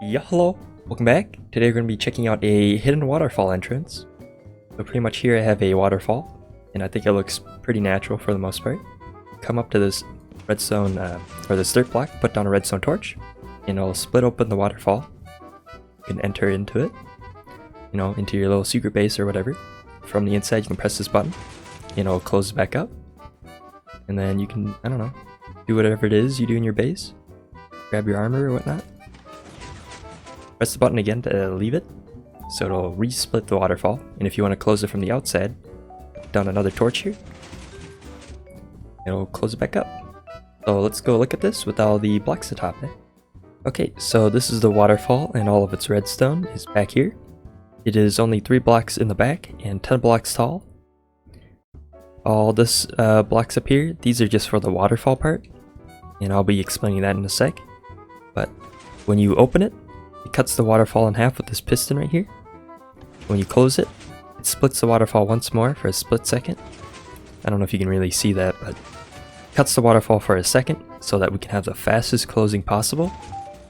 Yeah, hello, welcome back. Today we're going to be checking out a hidden waterfall entrance. So pretty much here I have a waterfall, and I think it looks pretty natural for the most part. Come up to this redstone, or this dirt block, put down a redstone torch, and it'll split open the waterfall. You can enter into it, into your little secret base or whatever. From the inside you can press this button, and it'll close back up. And then you can, I don't know, do whatever it is you do in your base. Grab your armor or whatnot. Press the button again to leave it, so it'll re-split the waterfall, and if you want to close it from the outside, put down another torch here, it'll close it back up. So let's go look at this with all the blocks atop it. Okay, so this is the waterfall, and all of its redstone is back here. It is only 3 blocks in the back, and 10 blocks tall. All this blocks up here, these are just for the waterfall part, and I'll be explaining that in a sec. But when you open it, it cuts the waterfall in half with this piston right here. When you close it, it splits the waterfall once more for a split second. I don't know if you can really see that, but it cuts the waterfall for a second so that we can have the fastest closing possible.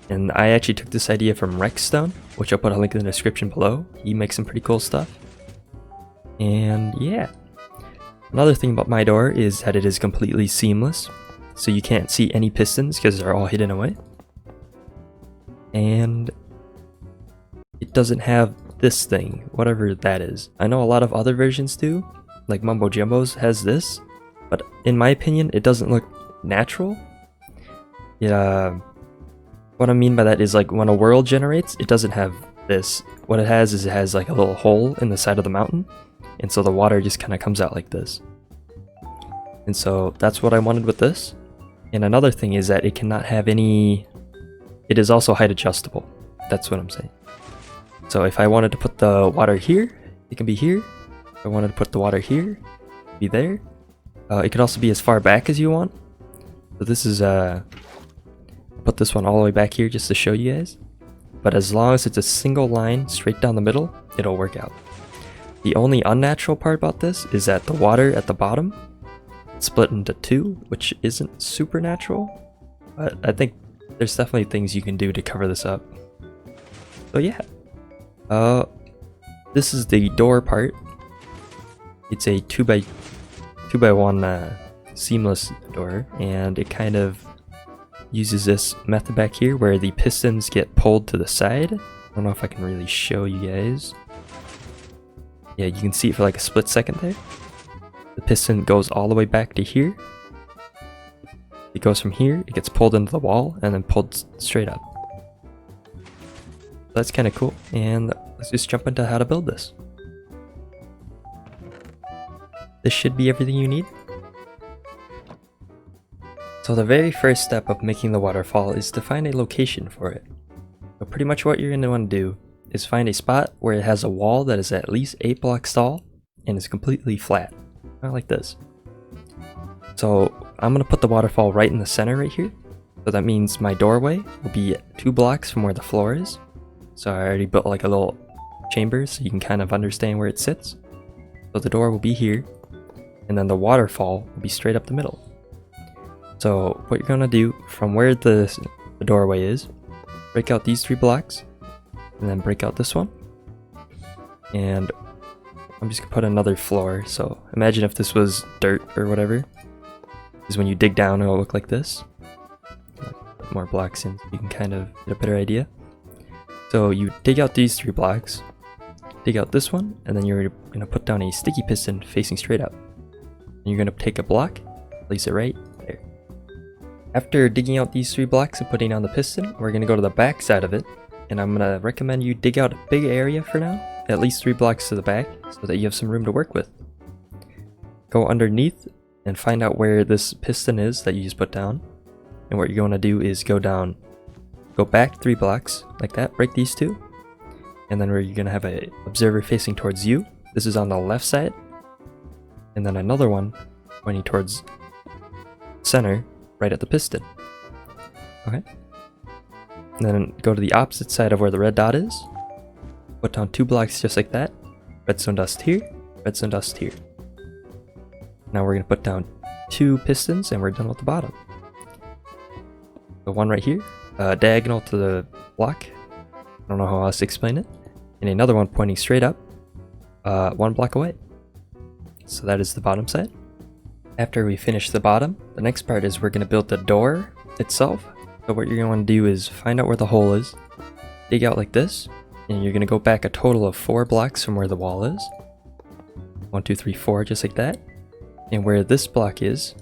And I actually took this idea from Rexxstone, which I'll put a link in the description below. He makes some pretty cool stuff. And yeah. Another thing about my door is that it is completely seamless, so you can't see any pistons because they're all hidden away. And it doesn't have this thing, whatever that is. I know a lot of other versions do, like Mumbo Jumbo's has this, but in my opinion it doesn't look natural. What I mean by that is, like, when a world generates, it doesn't have this. What it has is it has like a little hole in the side of the mountain, and so the water just kind of comes out like this. And so that's what I wanted with this. And another thing is that it cannot have any... It is also height adjustable. That's what I'm saying. So if I wanted to put the water here, it can be here. If I wanted to put the water here, it can be there. It could also be as far back as you want. So this is put this one all the way back here just to show you guys. But as long as it's a single line straight down the middle, it'll work out. The only unnatural part about this is that the water at the bottom split into 2, which isn't super natural. But I think there's definitely things you can do to cover this up. So yeah. This is the door part. It's a 2x1 seamless door, and it kind of uses this method back here where the pistons get pulled to the side. I don't know if I can really show you guys. Yeah, you can see it for like a split second there. The piston goes all the way back to here. It goes from here, it gets pulled into the wall, and then pulled straight up. That's kind of cool, and let's just jump into how to build this. This should be everything you need. So the very first step of making the waterfall is to find a location for it. So pretty much what you're going to want to do is find a spot where it has a wall that is at least 8 blocks tall and is completely flat. Not like this. So I'm going to put the waterfall right in the center right here. So that means my doorway will be 2 blocks from where the floor is. So I already built like a little chamber so you can kind of understand where it sits. So the door will be here, and then the waterfall will be straight up the middle. So what you're going to do from where the doorway is, break out these 3 blocks, and then break out this one. And I'm just going to put another floor. So imagine if this was dirt or whatever. Is when you dig down, it'll look like this. Put more blocks in so you can kind of get a better idea. So you dig out these 3 blocks, dig out this one, and then you're going to put down a sticky piston facing straight up. And you're going to take a block, place it right there. After digging out these 3 blocks and putting down the piston, we're going to go to the back side of it, and I'm going to recommend you dig out a big area for now, at least 3 blocks to the back, so that you have some room to work with. Go underneath and find out where this piston is that you just put down. And what you're going to do is go back 3 blocks like that, break these 2, and then where you're going to have a observer facing towards you. This is on the left side, and then another one pointing towards center right at the piston. Okay, and then go to the opposite side of where the red dot is, put down 2 blocks just like that, redstone dust here, redstone dust here. Now we're going to put down 2 pistons and we're done with the bottom. So one right here, diagonal to the block, I don't know how else to explain it. And another one pointing straight up, 1 block away. So that is the bottom side. After we finish the bottom, the next part is we're going to build the door itself. So what you're going to want to do is find out where the hole is, dig out like this, and you're going to go back a total of 4 blocks from where the wall is. 1, 2, 3, 4, just like that. And where this block is,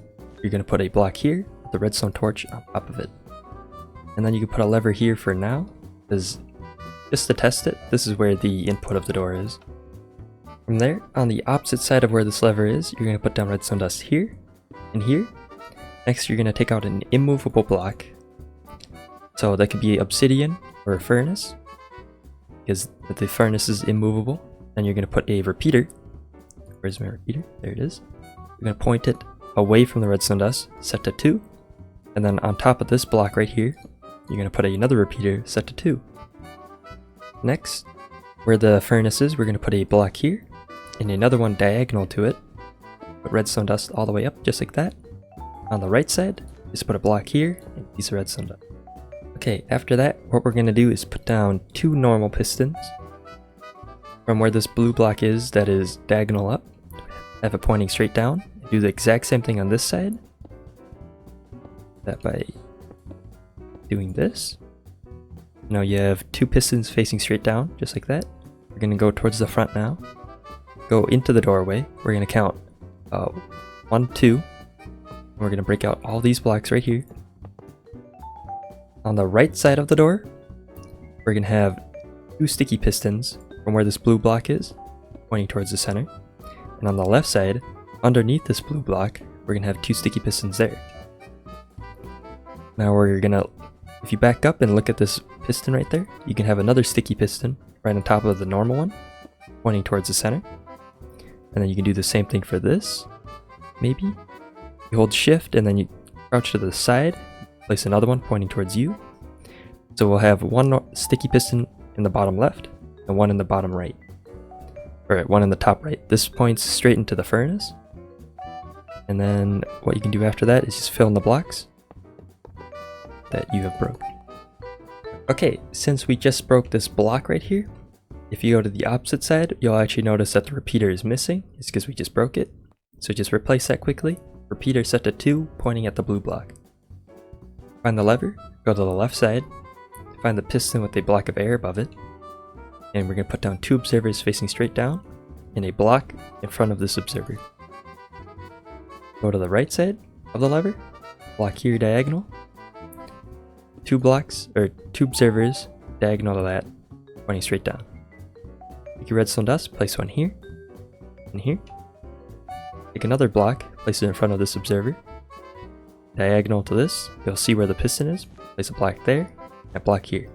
you're going to put a block here with the redstone torch on top of it. And then you can put a lever here for now, because just to test it, this is where the input of the door is. From there, on the opposite side of where this lever is, you're going to put down redstone dust here and here. Next, you're going to take out an immovable block. So that could be obsidian or a furnace, because the furnace is immovable. Then you're going to put a repeater. Where's my repeater? There it is. You're going to point it away from the redstone dust, set to 2. And then on top of this block right here, you're going to put another repeater set to 2. Next, where the furnace is, we're going to put a block here and another one diagonal to it. Put redstone dust all the way up, just like that. On the right side, just put a block here and a piece of redstone dust. Okay, after that, what we're going to do is put down 2 normal pistons from where this blue block is that is diagonal up. Have it pointing straight down. Do the exact same thing on this side. That by doing this. Now you have 2 pistons facing straight down, just like that. We're going to go towards the front now. Go into the doorway. We're going to count 1, 2. And we're going to break out all these blocks right here. On the right side of the door, we're going to have 2 sticky pistons from where this blue block is, pointing towards the center. And on the left side, underneath this blue block, we're going to have 2 sticky pistons there. Now we're going to, if you back up and look at this piston right there, you can have another sticky piston right on top of the normal one, pointing towards the center. And then you can do the same thing for this, maybe. You hold shift and then you crouch to the side, place another one pointing towards you. So we'll have 1 sticky piston in the bottom left and 1 in the bottom right. Or 1 in the top right. This points straight into the furnace. And then what you can do after that is just fill in the blocks that you have broken. Okay, since we just broke this block right here, if you go to the opposite side, you'll actually notice that the repeater is missing. It's because we just broke it. So just replace that quickly. Repeater set to 2, pointing at the blue block. Find the lever, go to the left side, find the piston with a block of air above it, and we're going to put down 2 observers facing straight down, and a block in front of this observer. Go to the right side of the lever, block here diagonal, 2 blocks, or 2 observers diagonal to that, pointing straight down. Take your redstone dust, place 1 here, and here. Take another block, place it in front of this observer. Diagonal to this, you'll see where the piston is. Place a block there, and a block here.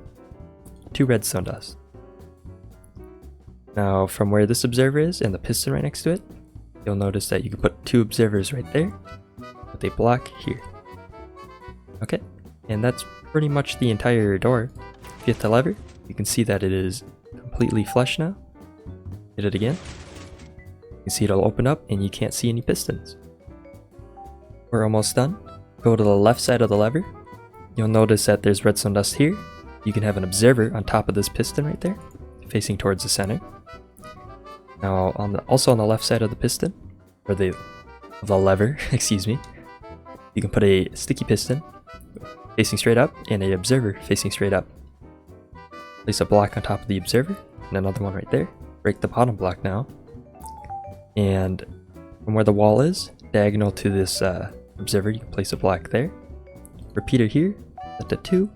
2 redstone dust. Now from where this observer is and the piston right next to it, you'll notice that you can put 2 observers right there with a block here. Okay, and that's pretty much the entire door. If you hit the lever, you can see that it is completely flush now. Hit it again. You can see it'll open up and you can't see any pistons. We're almost done. Go to the left side of the lever. You'll notice that there's redstone dust here. You can have an observer on top of this piston right there, facing towards the center. Now, also on the left side of the piston, or the lever, excuse me, you can put a sticky piston facing straight up and an observer facing straight up. Place a block on top of the observer and another one right there. Break the bottom block now. And from where the wall is, diagonal to this observer, you can place a block there. Repeater here, set to 2,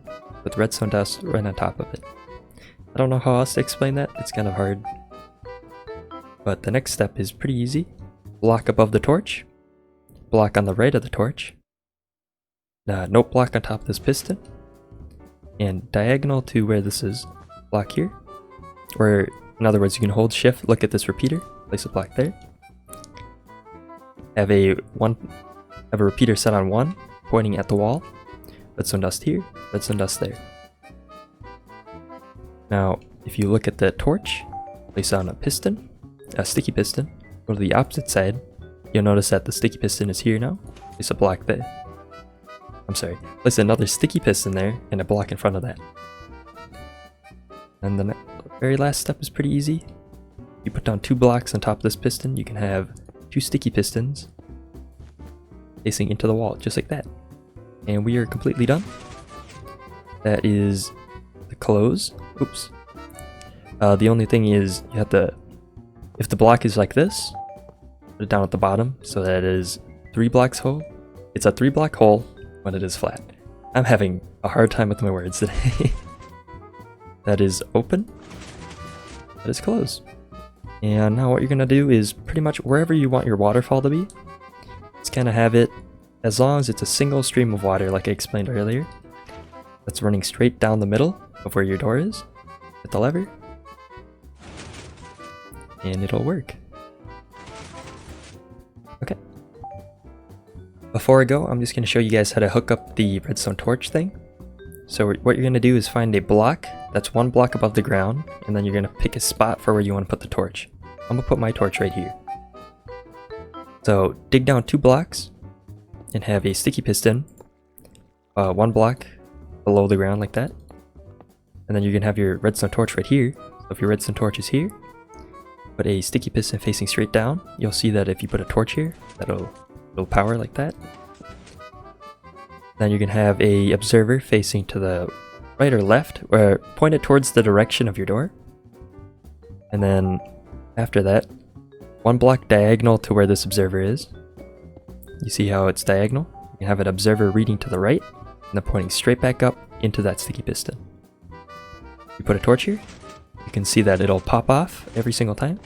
with redstone dust right on top of it. I don't know how else to explain that, it's kind of hard. But the next step is pretty easy. Block above the torch, block on the right of the torch, note block on top of this piston, and diagonal to where this is, block here. Or in other words, you can hold shift, look at this repeater, place a block there. Have a repeater set on 1, pointing at the wall. Redstone dust here, redstone dust there. Now, if you look at the torch, place on a piston, a sticky piston, go to the opposite side, you'll notice that the sticky piston is here now. Place a block there. I'm sorry, place another sticky piston there and a block in front of that. And the very last step is pretty easy. You put down 2 blocks on top of this piston, you can have 2 sticky pistons facing into the wall, just like that. And we are completely done. That is the close. Oops. The only thing is you have to, if the block is like this, put it down at the bottom so that it is 3 blocks hole. It's a 3 block hole when it is flat. I'm having a hard time with my words today. That is open. That is closed. And now what you're gonna do is pretty much wherever you want your waterfall to be, just kind of have it, as long as it's a single stream of water like I explained earlier, that's running straight down the middle of where your door is, with the lever, and it'll work. Okay. Before I go, I'm just gonna show you guys how to hook up the redstone torch thing. So what you're gonna do is find a block that's 1 block above the ground, and then you're gonna pick a spot for where you want to put the torch. I'm gonna put my torch right here. So dig down 2 blocks and have a sticky piston 1 block below the ground like that. And then you're gonna have your redstone torch right here. So if your redstone torch is here, put a sticky piston facing straight down. You'll see that if you put a torch here, it'll power like that. Then you're gonna have a observer facing to the right or left, or pointed towards the direction of your door. And then after that, 1 block diagonal to where this observer is. You see how it's diagonal? You have an observer reading to the right, and then pointing straight back up into that sticky piston. You put a torch here, you can see that it'll pop off every single time.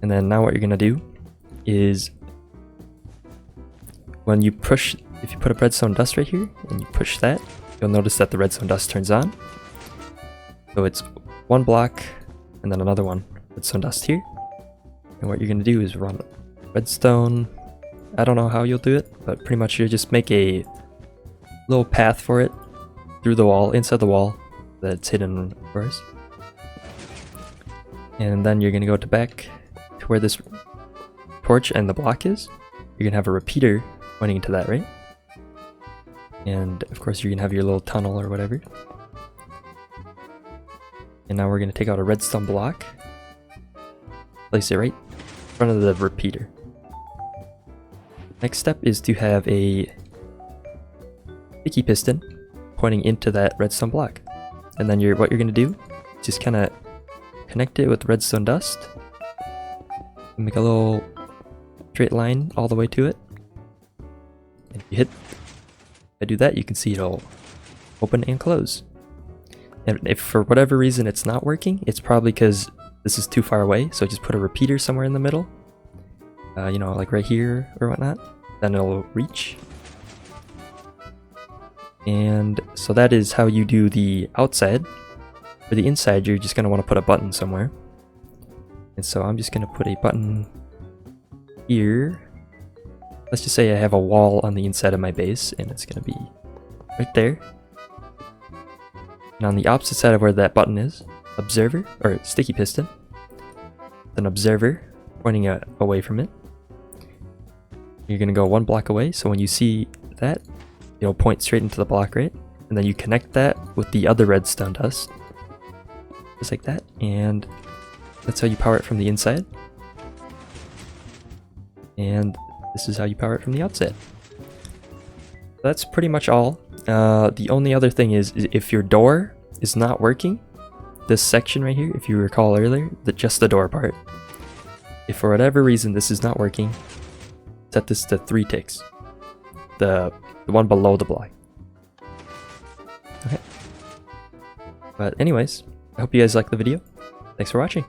And then now what you're gonna do is, when you push, if you put a redstone dust right here, and you push that, you'll notice that the redstone dust turns on. So it's 1 block, and then another one, redstone dust here. And what you're gonna do is run redstone, I don't know how you'll do it, but pretty much you just make a little path for it through the wall, inside the wall, that's hidden of course. And then you're gonna go to back to where this torch and the block is. You're gonna have a repeater pointing into that, right? And of course you're gonna have your little tunnel or whatever. And now we're gonna take out a redstone block, place it right in front of the repeater. Next step is to have a sticky piston pointing into that redstone block. And then what you're gonna do, just kind of connect it with redstone dust, and make a little straight line all the way to it. And if I do that, you can see it'll open and close. And if for whatever reason it's not working, it's probably because this is too far away, so just put a repeater somewhere in the middle, you know, like right here or whatnot, then it'll reach. And so that is how you do the outside. For the inside, you're just going to want to put a button somewhere. And so I'm just going to put a button here. Let's just say I have a wall on the inside of my base, and it's going to be right there. And on the opposite side of where that button is, observer, or sticky piston, then observer pointing away from it. You're going to go 1 block away, so when you see that, it'll point straight into the block, right? And then you connect that with the other redstone dust, just like that, and that's how you power it from the inside. And this is how you power it from the outside. That's pretty much all. The only other thing is if your door is not working, this section right here, if you recall earlier, just the door part, if for whatever reason this is not working, set this to 3 ticks. The one below the block. Okay. But anyways, I hope you guys liked the video. Thanks for watching.